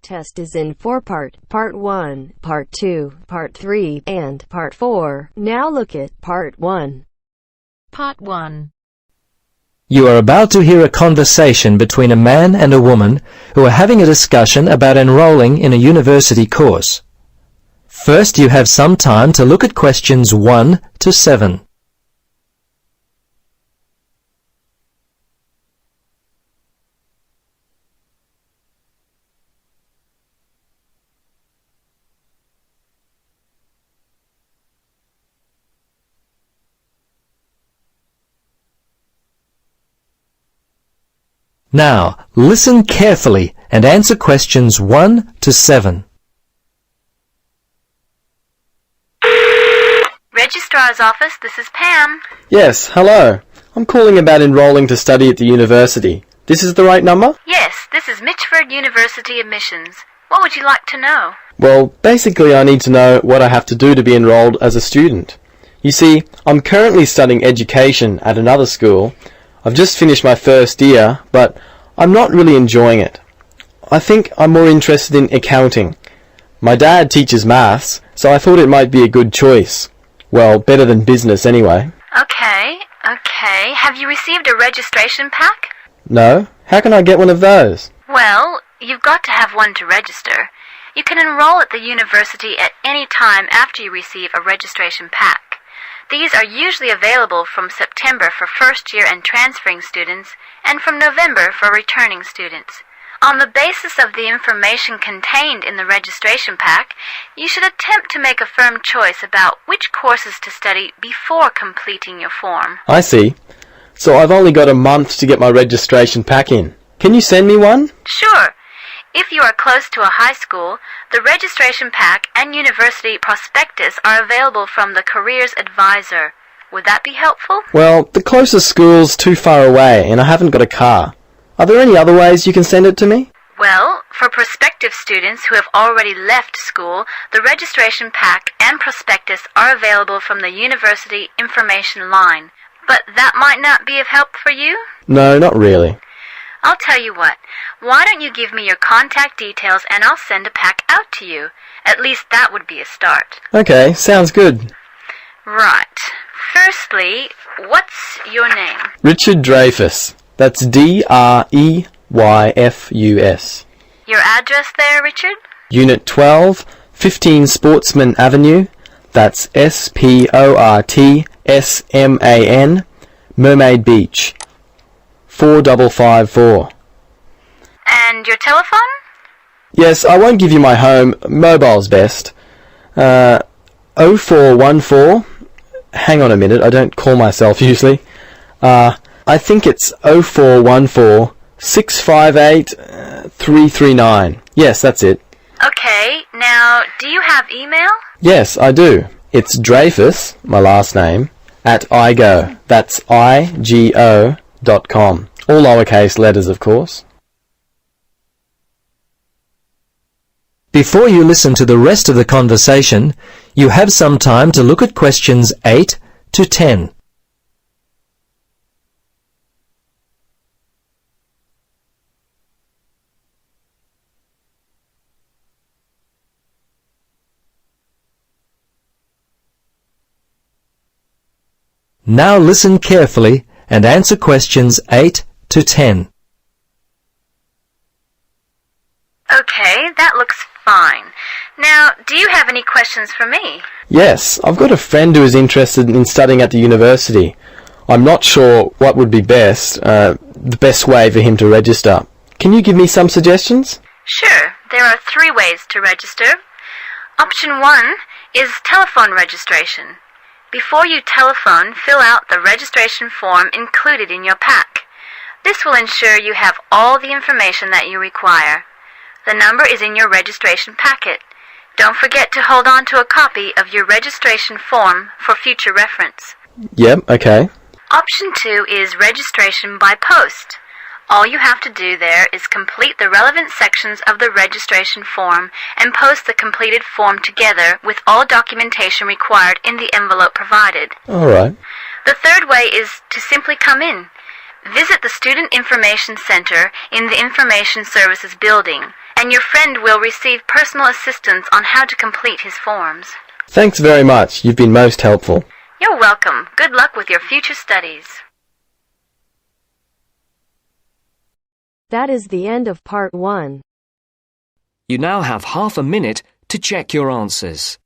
test is in 4-part, Part 1, Part 2, Part 3, and Part 4. Now look at Part 1. Part 1. You are about to hear a conversation between a man and a woman who are having a discussion about enrolling in a university course. First, you have some time to look at questions 1 to 7. Now, listen carefully and answer questions 1 to 7. Registrar's office, this is Pam. Yes, hello. I'm calling about enrolling to study at the university. This is the right number? Yes, this is Mitchford University admissions. What would you like to know? Well, basically I need to know what I have to do to be enrolled as a student. You see, I'm currently studying education at another school. I've just finished my first year, but I'm not really enjoying it. I think I'm more interested in accounting. My dad teaches maths, so I thought it might be a good choice. Well, better than business anyway. Okay. Have you received a registration pack? No? How can I get one of those? Well, you've got to have one to register. You can enroll at the university at any time after you receive a registration pack. These are usually available from September for first-year and transferring students, and from November for returning students. On the basis of the information contained in the registration pack, you should attempt to make a firm choice about which courses to study before completing your form. I see. So I've only got a month to get my registration pack in. Can you send me one? Sure. If you are close to a high school, the registration pack and university prospectus are available from the Careers Advisor. Would that be helpful? Well, the closest school's too far away and I haven't got a car. Are there any other ways you can send it to me? Well, for prospective students who have already left school, the registration pack and prospectus are available from the university information line. But that might not be of help for you? No, not really. I'll tell you what. Why don't you give me your contact details and I'll send a pack out to you. At least that would be a start. Okay, sounds good. Right. Firstly, what's your name? Richard Dreyfus. That's Dreyfus. Your address there, Richard? Unit 12, 15 Sportsman Avenue. That's Sportsman, Mermaid Beach. 4554. And your telephone? Yes, I won't give you my home. Mobile's best. 0414. Hang on a minute, I don't call myself usually. I think it's 0414 658 339. Yes, that's it. Okay, now, do you have email? Yes, I do. It's Dreyfus, my last name, at igo. That's IGO.com. All lowercase letters, of course. Before you listen to the rest of the conversation, you have some time to look at questions 8 to 10. Now listen carefully and answer questions 8 to 10. Okay, that looks fine. Now, do you have any questions for me? Yes, I've got a friend who is interested in studying at the university. I'm not sure what would be the best way for him to register. Can you give me some suggestions? Sure, there are 3 ways to register. Option 1 is telephone registration. Before you telephone, fill out the registration form included in your pack. This will ensure you have all the information that you require. The number is in your registration packet. Don't forget to hold on to a copy of your registration form for future reference. Yep, okay. Option 2 is registration by post. All you have to do there is complete the relevant sections of the registration form and post the completed form together with all documentation required in the envelope provided. All right. The third way is to simply come in. Visit the Student Information Center in the Information Services building and your friend will receive personal assistance on how to complete his forms. Thanks very much. You've been most helpful. You're welcome. Good luck with your future studies. That is the end of part 1. You now have half a minute to check your answers.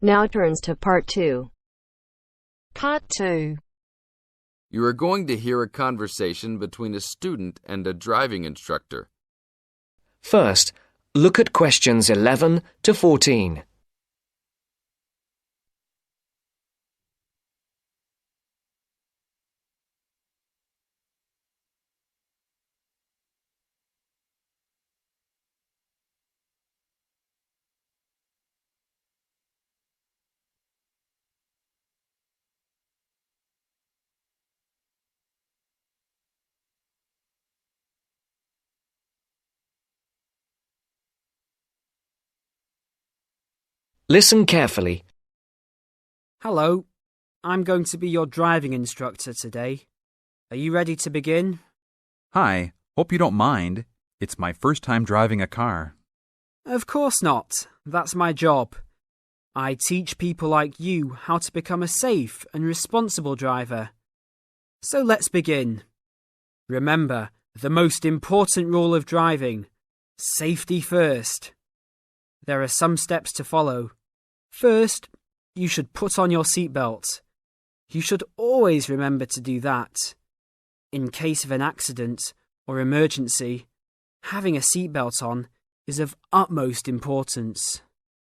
Now turns to part 2. Part 2. You are going to hear a conversation between a student and a driving instructor. First, look at questions 11 to 14. Listen carefully. Hello, I'm going to be your driving instructor today. Are you ready to begin? Hi, hope you don't mind. It's my first time driving a car. Of course not. That's my job. I teach people like you how to become a safe and responsible driver. So let's begin. Remember, the most important rule of driving: safety first. There are some steps to follow. First, you should put on your seatbelt. You should always remember to do that. In case of an accident or emergency, having a seatbelt on is of utmost importance.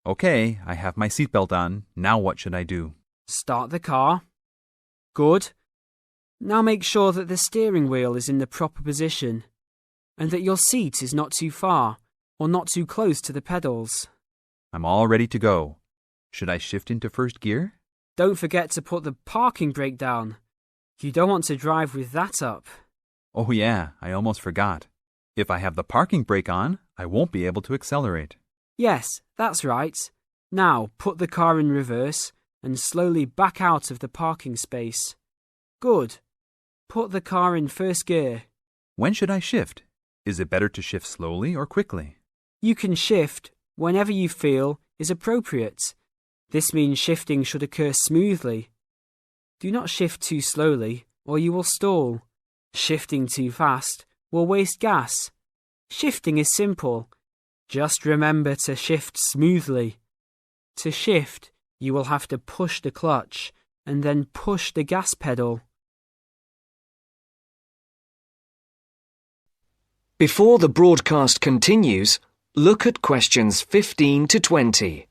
Okay, I have my seatbelt on. Now what should I do? Start the car. Good. Now make sure that the steering wheel is in the proper position and that your seat is not too far or not too close to the pedals. I'm all ready to go. Should I shift into first gear? Don't forget to put the parking brake down. You don't want to drive with that up. Oh yeah, I almost forgot. If I have the parking brake on, I won't be able to accelerate. Yes, that's right. Now put the car in reverse and slowly back out of the parking space. Good. Put the car in first gear. When should I shift? Is it better to shift slowly or quickly? You can shift whenever you feel is appropriate. This means shifting should occur smoothly. Do not shift too slowly or you will stall. Shifting too fast will waste gas. Shifting is simple. Just remember to shift smoothly. To shift, you will have to push the clutch and then push the gas pedal. Before the broadcast continues, look at questions 15 to 20.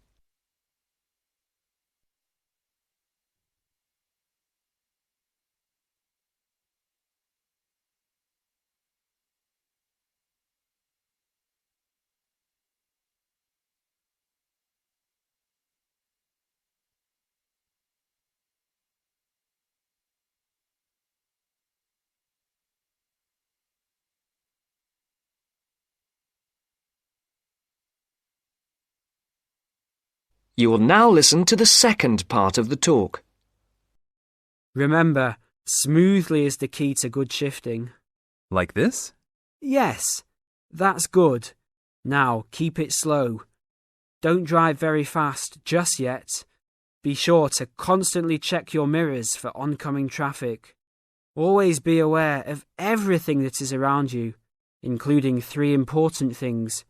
You will now listen to the second part of the talk. Remember, smoothly is the key to good shifting. Like this? Yes, that's good. Now keep it slow. Don't drive very fast just yet. Be sure to constantly check your mirrors for oncoming traffic. Always be aware of everything that is around you, including 3 important things.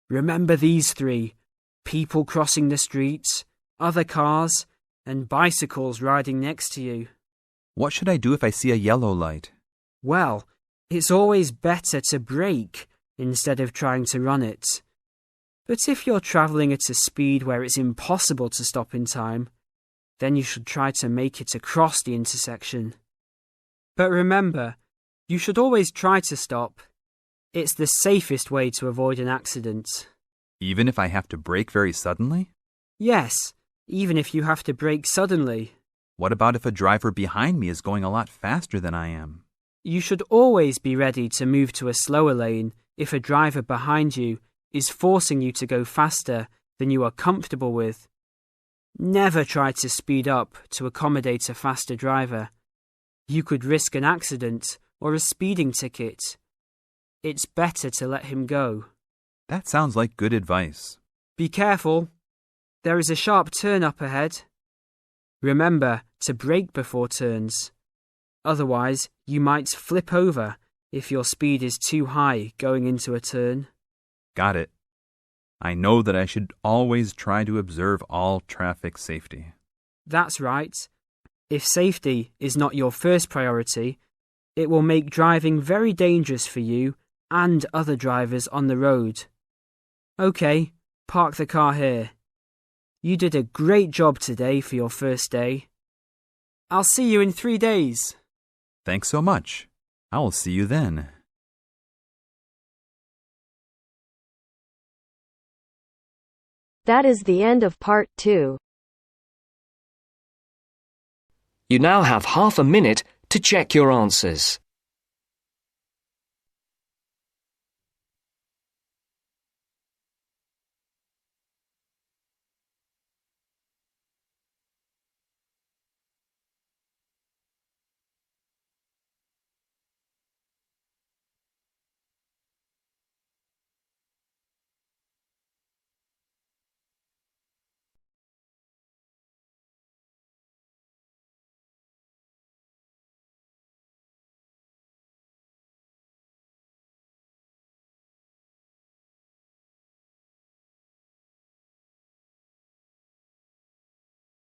Remember these 3: people crossing the streets, other cars, and bicycles riding next to you. What should I do if I see a yellow light? Well, it's always better to brake instead of trying to run it. But if you're travelling at a speed where it's impossible to stop in time, then you should try to make it across the intersection. But remember, you should always try to stop. It's the safest way to avoid an accident. Even if I have to brake very suddenly? Yes, even if you have to brake suddenly. What about if a driver behind me is going a lot faster than I am? You should always be ready to move to a slower lane if a driver behind you is forcing you to go faster than you are comfortable with. Never try to speed up to accommodate a faster driver. You could risk an accident or a speeding ticket. It's better to let him go. That sounds like good advice. Be careful. There is a sharp turn up ahead. Remember to brake before turns. Otherwise, you might flip over if your speed is too high going into a turn. Got it. I know that I should always try to observe all traffic safety. That's right. If safety is not your first priority, it will make driving very dangerous for you and other drivers on the road. Okay, park the car here. You did a great job today for your first day. I'll see you in 3 days. Thanks so much. I will see you then. That is the end of part 2. You now have half a minute to check your answers.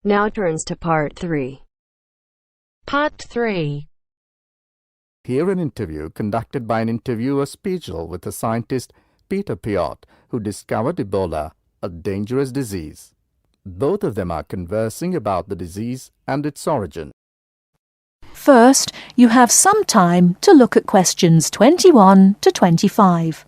Now turns to part 3. Part 3. Hear an interview conducted by an interviewer Spiegel with the scientist Peter Piot, who discovered Ebola, a dangerous disease. Both of them are conversing about the disease and its origin. First, you have some time to look at questions 21 to 25.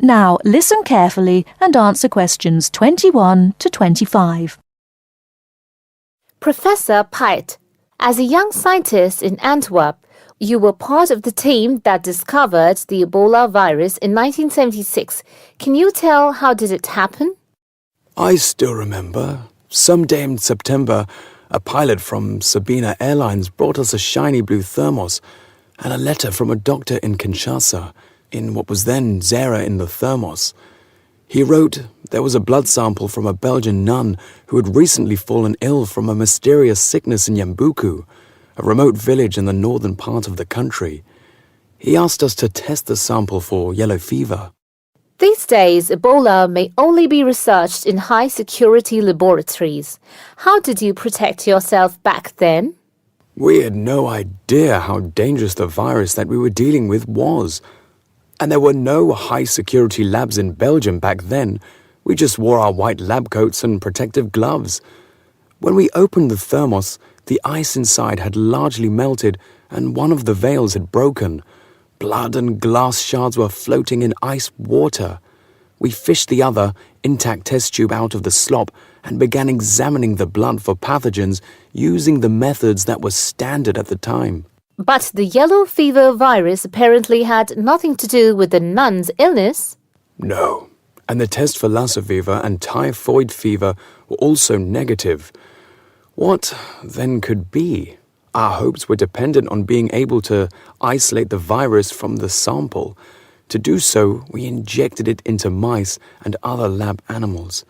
Now listen carefully and answer questions 21 to 25. Professor Piot, as a young scientist in Antwerp, you were part of the team that discovered the Ebola virus in 1976. Can you tell how did it happen? I still remember. Some day in September, a pilot from Sabina Airlines brought us a shiny blue thermos and a letter from a doctor in Kinshasa, in what was then Zara in the thermos. He wrote there was a blood sample from a Belgian nun who had recently fallen ill from a mysterious sickness in Yambuku, a remote village in the northern part of the country. He asked us to test the sample for yellow fever. These days, Ebola may only be researched in high-security laboratories. How did you protect yourself back then? We had no idea how dangerous the virus that we were dealing with was. And there were no high-security labs in Belgium back then. We just wore our white lab coats and protective gloves. When we opened the thermos, the ice inside had largely melted and one of the valves had broken. Blood and glass shards were floating in ice water. We fished the other, intact test tube out of the slop and began examining the blood for pathogens using the methods that were standard at the time. But the yellow fever virus apparently had nothing to do with the nun's illness. No, and the test for Lassa fever and typhoid fever were also negative. What then could be? Our hopes were dependent on being able to isolate the virus from the sample. To do so, we injected it into mice and other lab animals.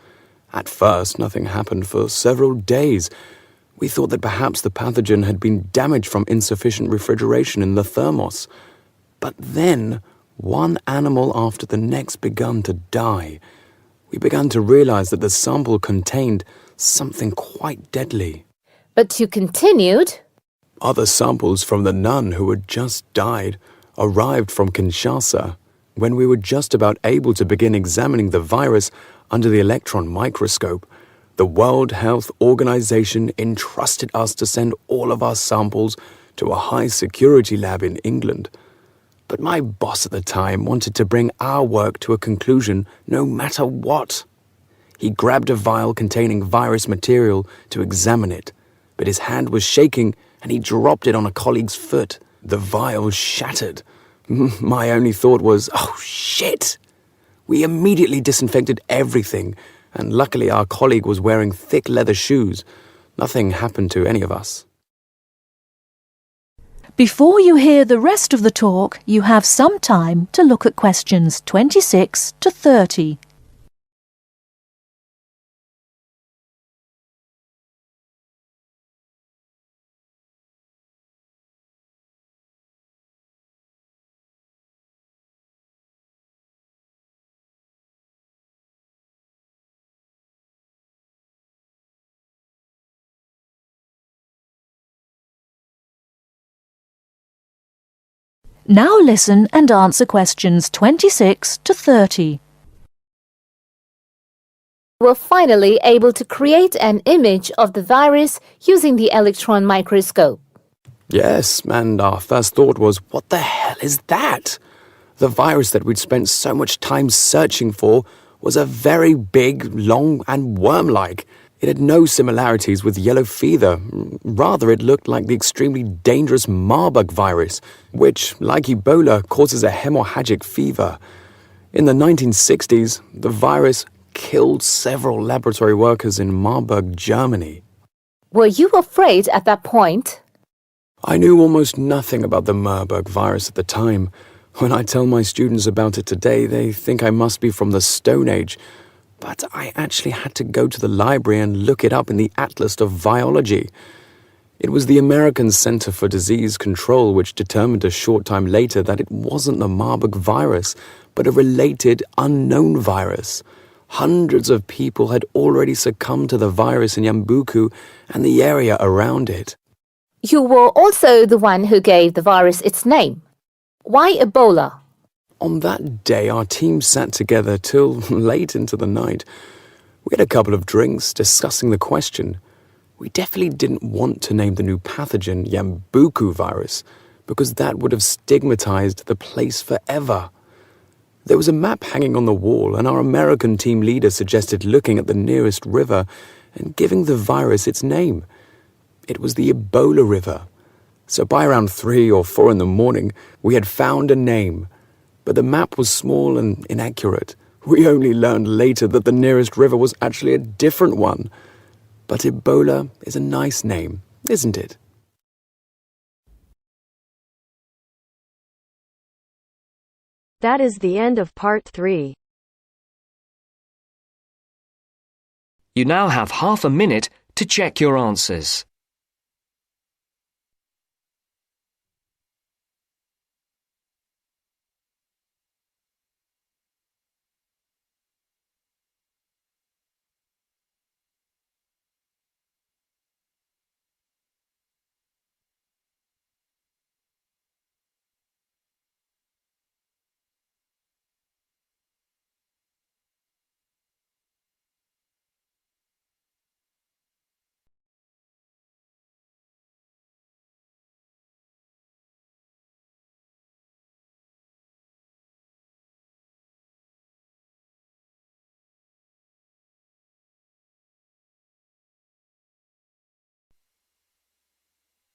At first, nothing happened for several days. We thought that perhaps the pathogen had been damaged from insufficient refrigeration in the thermos. But then, one animal after the next began to die. We began to realize that the sample contained something quite deadly. But you continued. Other samples from the nun who had just died arrived from Kinshasa when we were just about able to begin examining the virus under the electron microscope. The World Health Organization entrusted us to send all of our samples to a high-security lab in England. But my boss at the time wanted to bring our work to a conclusion no matter what. He grabbed a vial containing virus material to examine it, but his hand was shaking and he dropped it on a colleague's foot. The vial shattered. My only thought was, oh shit! We immediately disinfected everything, and luckily our colleague was wearing thick leather shoes. Nothing happened to any of us. Before you hear the rest of the talk, you have some time to look at questions 26 to 30. Now listen and answer questions 26 to 30. You were finally able to create an image of the virus using the electron microscope. Yes, and our first thought was, what the hell is that? The virus that we'd spent so much time searching for was a very big, long, and worm-like. It had no similarities with yellow fever. Rather, it looked like the extremely dangerous Marburg virus, which, like Ebola, causes a hemorrhagic fever. In the 1960s, the virus killed several laboratory workers in Marburg, Germany. Were you afraid at that point? I knew almost nothing about the Marburg virus at the time. When I tell my students about it today, they think I must be from the Stone Age. But I actually had to go to the library and look it up in the Atlas of Virology. It was the American Center for Disease Control which determined a short time later that it wasn't the Marburg virus, but a related unknown virus. Hundreds of people had already succumbed to the virus in Yambuku and the area around it. You were also the one who gave the virus its name. Why Ebola? On that day, our team sat together till late into the night. We had a couple of drinks discussing the question. We definitely didn't want to name the new pathogen Yambuku virus, because that would have stigmatized the place forever. There was a map hanging on the wall, and our American team leader suggested looking at the nearest river and giving the virus its name. It was the Ebola River. So by around 3 or 4 in the morning, we had found a name. But the map was small and inaccurate. We only learned later that the nearest river was actually a different one. But Ebola is a nice name, isn't it? That is the end of part 3. You now have half a minute to check your answers.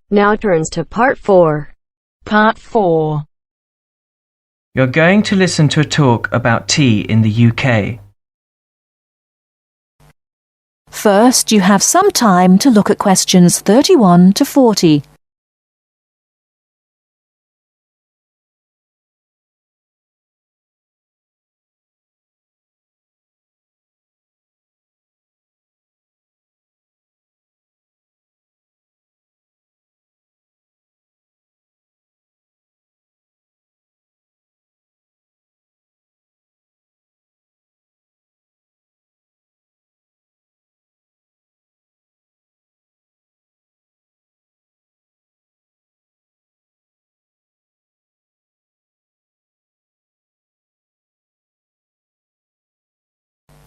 Now turns to part 4. Part 4. You're going to listen to a talk about tea in the UK. First, you have some time to look at questions 31 to 40.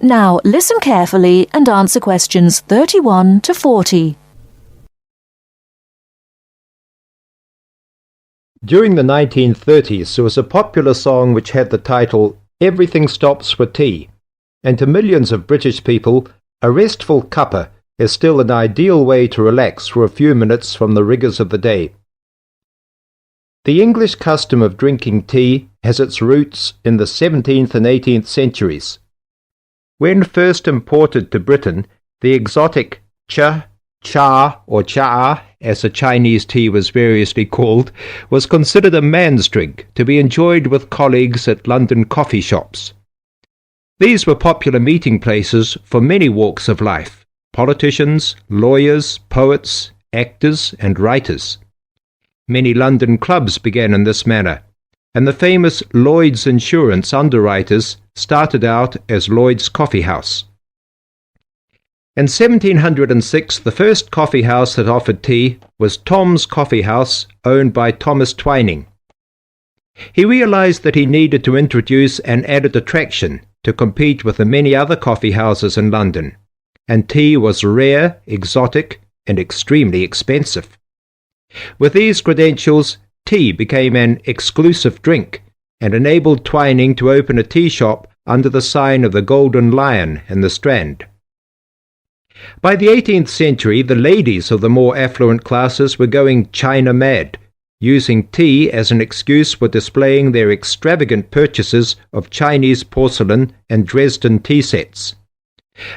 Now listen carefully and answer questions 31 to 40. During the 1930s, there was a popular song which had the title "Everything Stops for Tea," and to millions of British people, a restful cuppa is still an ideal way to relax for a few minutes from the rigours of the day. The English custom of drinking tea has its roots in the 17th and 18th centuries. When first imported to Britain, the exotic cha, or cha, as the Chinese tea was variously called, was considered a man's drink to be enjoyed with colleagues at London coffee shops. These were popular meeting places for many walks of life: politicians, lawyers, poets, actors, and writers. Many London clubs began in this manner, and the famous Lloyd's Insurance underwriters started out as Lloyd's Coffee House. In 1706, the first coffee house that offered tea was Tom's Coffee House, owned by Thomas Twining. He realized that he needed to introduce an added attraction to compete with the many other coffee houses in London, and tea was rare, exotic, and extremely expensive. With these credentials, tea became an exclusive drink and enabled Twining to open a tea shop under the sign of the Golden Lion in the Strand. By the 18th century, the ladies of the more affluent classes were going China mad, using tea as an excuse for displaying their extravagant purchases of Chinese porcelain and Dresden tea sets.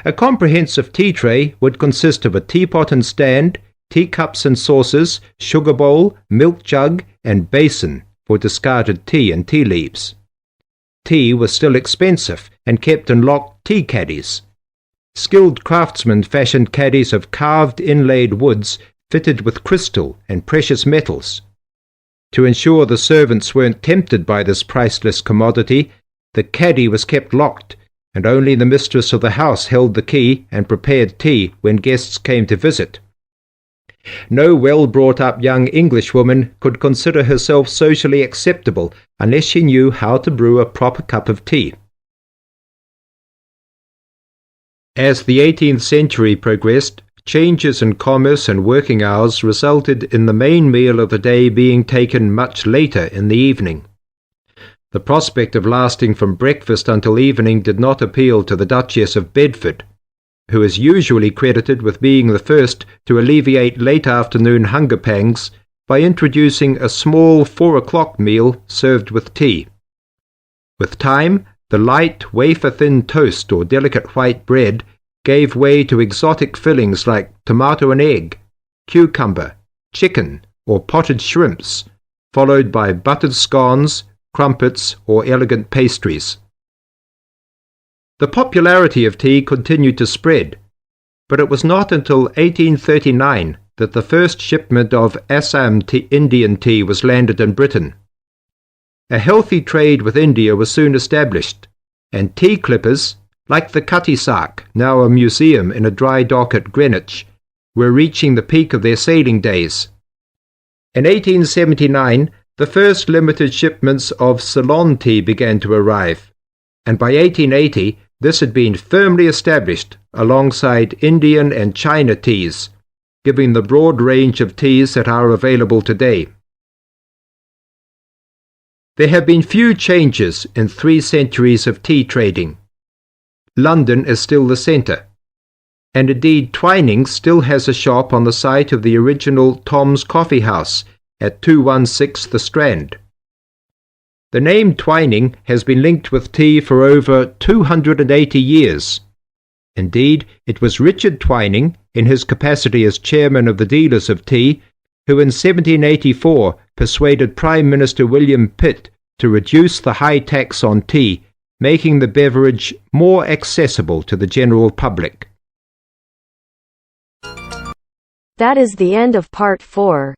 A comprehensive tea tray would consist of a teapot and stand, teacups and saucers, sugar bowl, milk jug, and basin for discarded tea and tea leaves. Tea was still expensive and kept in locked tea caddies. Skilled craftsmen fashioned caddies of carved inlaid woods fitted with crystal and precious metals. To ensure the servants weren't tempted by this priceless commodity, the caddy was kept locked, and only the mistress of the house held the key and prepared tea when guests came to visit. No well-brought-up young Englishwoman could consider herself socially acceptable unless she knew how to brew a proper cup of tea. As the 18th century progressed, changes in commerce and working hours resulted in the main meal of the day being taken much later in the evening. The prospect of lasting from breakfast until evening did not appeal to the Duchess of Bedford, who is usually credited with being the first to alleviate late afternoon hunger pangs by introducing a small 4 o'clock meal served with tea. With time, the light, wafer-thin toast or delicate white bread gave way to exotic fillings like tomato and egg, cucumber, chicken, or potted shrimps, followed by buttered scones, crumpets, or elegant pastries. The popularity of tea continued to spread, but it was not until 1839 that the first shipment of Assam Indian tea was landed in Britain. A healthy trade with India was soon established, and tea clippers, like the Cutty Sark, now a museum in a dry dock at Greenwich, were reaching the peak of their sailing days. In 1879, the first limited shipments of Ceylon tea began to arrive, and by 1880 this had been firmly established alongside Indian and China teas, giving the broad range of teas that are available today. There have been few changes in 3 centuries of tea trading. London is still the centre, and indeed Twining still has a shop on the site of the original Tom's Coffee House at 216 The Strand. The name Twining has been linked with tea for over 280 years. Indeed, it was Richard Twining, in his capacity as chairman of the dealers of tea, who in 1784 persuaded Prime Minister William Pitt to reduce the high tax on tea, making the beverage more accessible to the general public. That is the end of part 4.